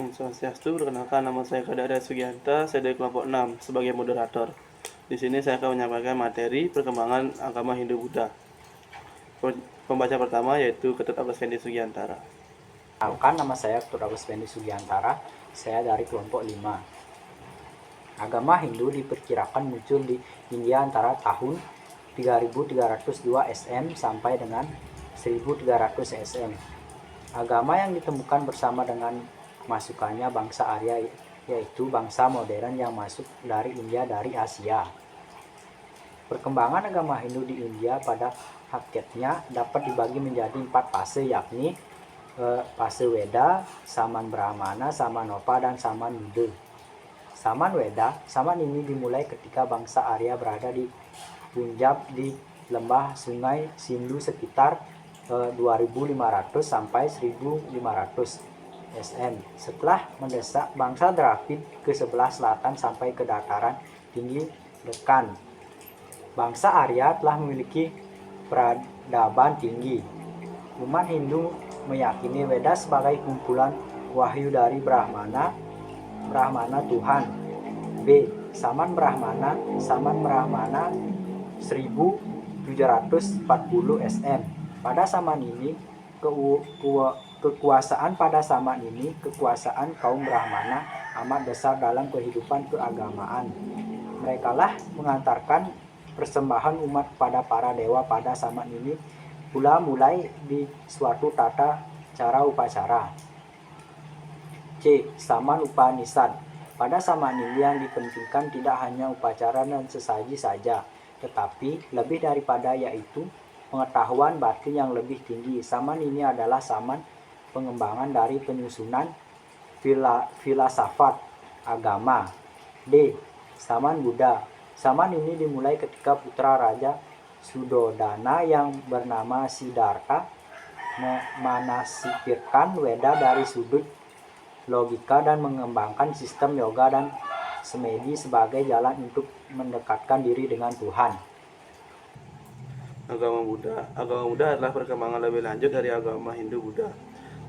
Om Swastiastu, perkenalkan nama saya Kadara Sugianta, saya dari kelompok 6 sebagai moderator. Di sini saya akan menyampaikan materi perkembangan agama Hindu-Buddha. Pembaca pertama yaitu Ketut Agustinus Sugiantara. Perkenalkan, nama saya Ketut Agustinus Sugiantara, saya dari kelompok 5. Agama Hindu diperkirakan muncul di India antara tahun 3302 SM sampai dengan 1300 SM. Agama yang ditemukan bersama dengan masukannya bangsa Arya, yaitu bangsa modern yang masuk dari India dari Asia. Perkembangan agama Hindu di India pada hakikatnya dapat dibagi menjadi 4 fase, yakni fase Weda, Saman Brahmana, Samanopa, dan Saman Buddha. Saman Weda, Saman ini dimulai ketika bangsa Arya berada di Punjab di lembah sungai Sindhu sekitar 2500 sampai 1500 SM. Setelah mendesak bangsa Dravid ke sebelah selatan sampai ke dataran tinggi Dekkan, bangsa Arya telah memiliki peradaban tinggi. Umat Hindu meyakini Weda sebagai kumpulan wahyu dari Brahmana Tuhan. B. Saman Brahmana 1740 SM. Pada zaman ini kekuasaan kaum Brahmana amat besar dalam kehidupan keagamaan. Merekalah mengantarkan persembahan umat kepada para dewa pada zaman ini pula mulai di suatu tata cara upacara. C. Saman Upanishad. Pada zaman ini yang dipentingkan tidak hanya upacara dan sesaji saja, tetapi lebih daripada yaitu pengetahuan batin yang lebih tinggi. Saman ini adalah saman pengembangan dari penyusunan filsafat agama. D. Saman Buddha. Saman ini dimulai ketika putra Raja Sudodana yang bernama Siddhartha memanasipirkan Weda dari sudut logika dan mengembangkan sistem yoga dan semedi sebagai jalan untuk mendekatkan diri dengan Tuhan. Agama Buddha adalah perkembangan lebih lanjut dari agama Hindu-Buddha.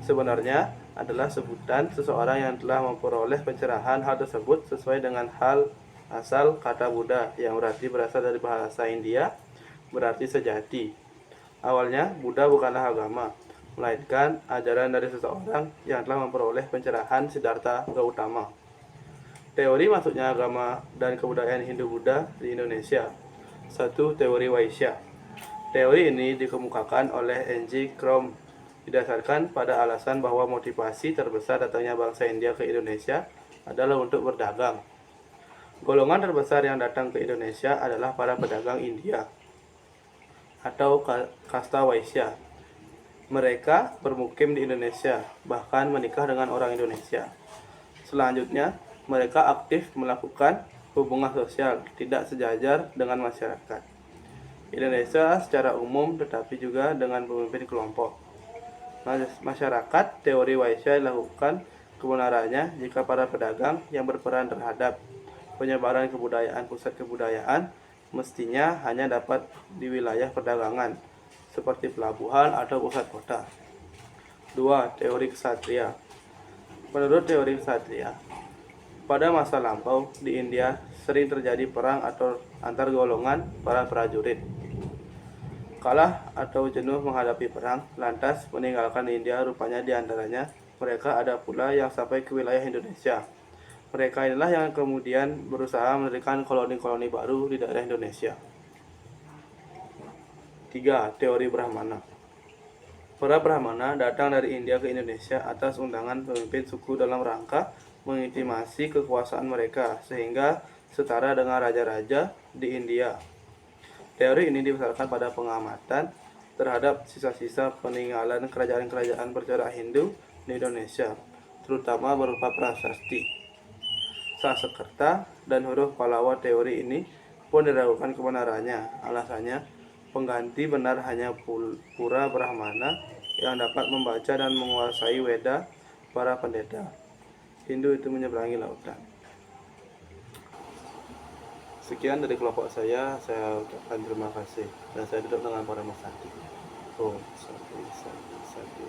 Sebenarnya adalah sebutan seseorang yang telah memperoleh pencerahan. Hal tersebut sesuai dengan hal asal kata Buddha yang berasal dari bahasa India, berarti sejati. Awalnya Buddha bukanlah agama, melainkan ajaran dari seseorang yang telah memperoleh pencerahan, Siddhartha Gautama. Teori masuknya agama dan kebudayaan Hindu-Buddha di Indonesia. 1. Teori Vaishya. Teori ini dikemukakan oleh N.G. Krom didasarkan pada alasan bahwa motivasi terbesar datangnya bangsa India ke Indonesia adalah untuk berdagang. Golongan terbesar yang datang ke Indonesia adalah para pedagang India atau kasta Vaishya. Mereka bermukim di Indonesia, bahkan menikah dengan orang Indonesia. Selanjutnya, mereka aktif melakukan hubungan sosial tidak sejajar dengan masyarakat Indonesia secara umum, tetapi juga dengan pemimpin kelompok. Masyarakat teori Vaishya dilakukan kebenarannya jika para pedagang yang berperan terhadap penyebaran kebudayaan, pusat kebudayaan, mestinya hanya dapat di wilayah perdagangan, seperti pelabuhan atau pusat kota. 2. Teori Ksatria. Menurut teori Ksatria, pada masa lampau di India sering terjadi perang atau antar golongan para prajurit. Kalah atau jenuh menghadapi perang, lantas meninggalkan India. Rupanya di antaranya mereka ada pula yang sampai ke wilayah Indonesia. Mereka inilah yang kemudian berusaha mendirikan koloni-koloni baru di daerah Indonesia. 3. Teori Brahmana. Para Brahmana datang dari India ke Indonesia atas undangan pemimpin suku dalam rangka mengintimasi kekuasaan mereka sehingga setara dengan raja-raja di India. Teori ini didasarkan pada pengamatan terhadap sisa-sisa peninggalan kerajaan-kerajaan bercorak Hindu di Indonesia, terutama berupa prasasti, Sanskerta, dan huruf Pallawa. Teori ini pun diragukan kebenarannya. Alasannya, pengganti benar hanya pura Brahmana yang dapat membaca dan menguasai Weda. Para pendeta Hindu itu menyeberangi lautan. Sekian dari kelompok saya ucapkan terima kasih dan saya duduk dengan para masati. Om Santi Santi Santi.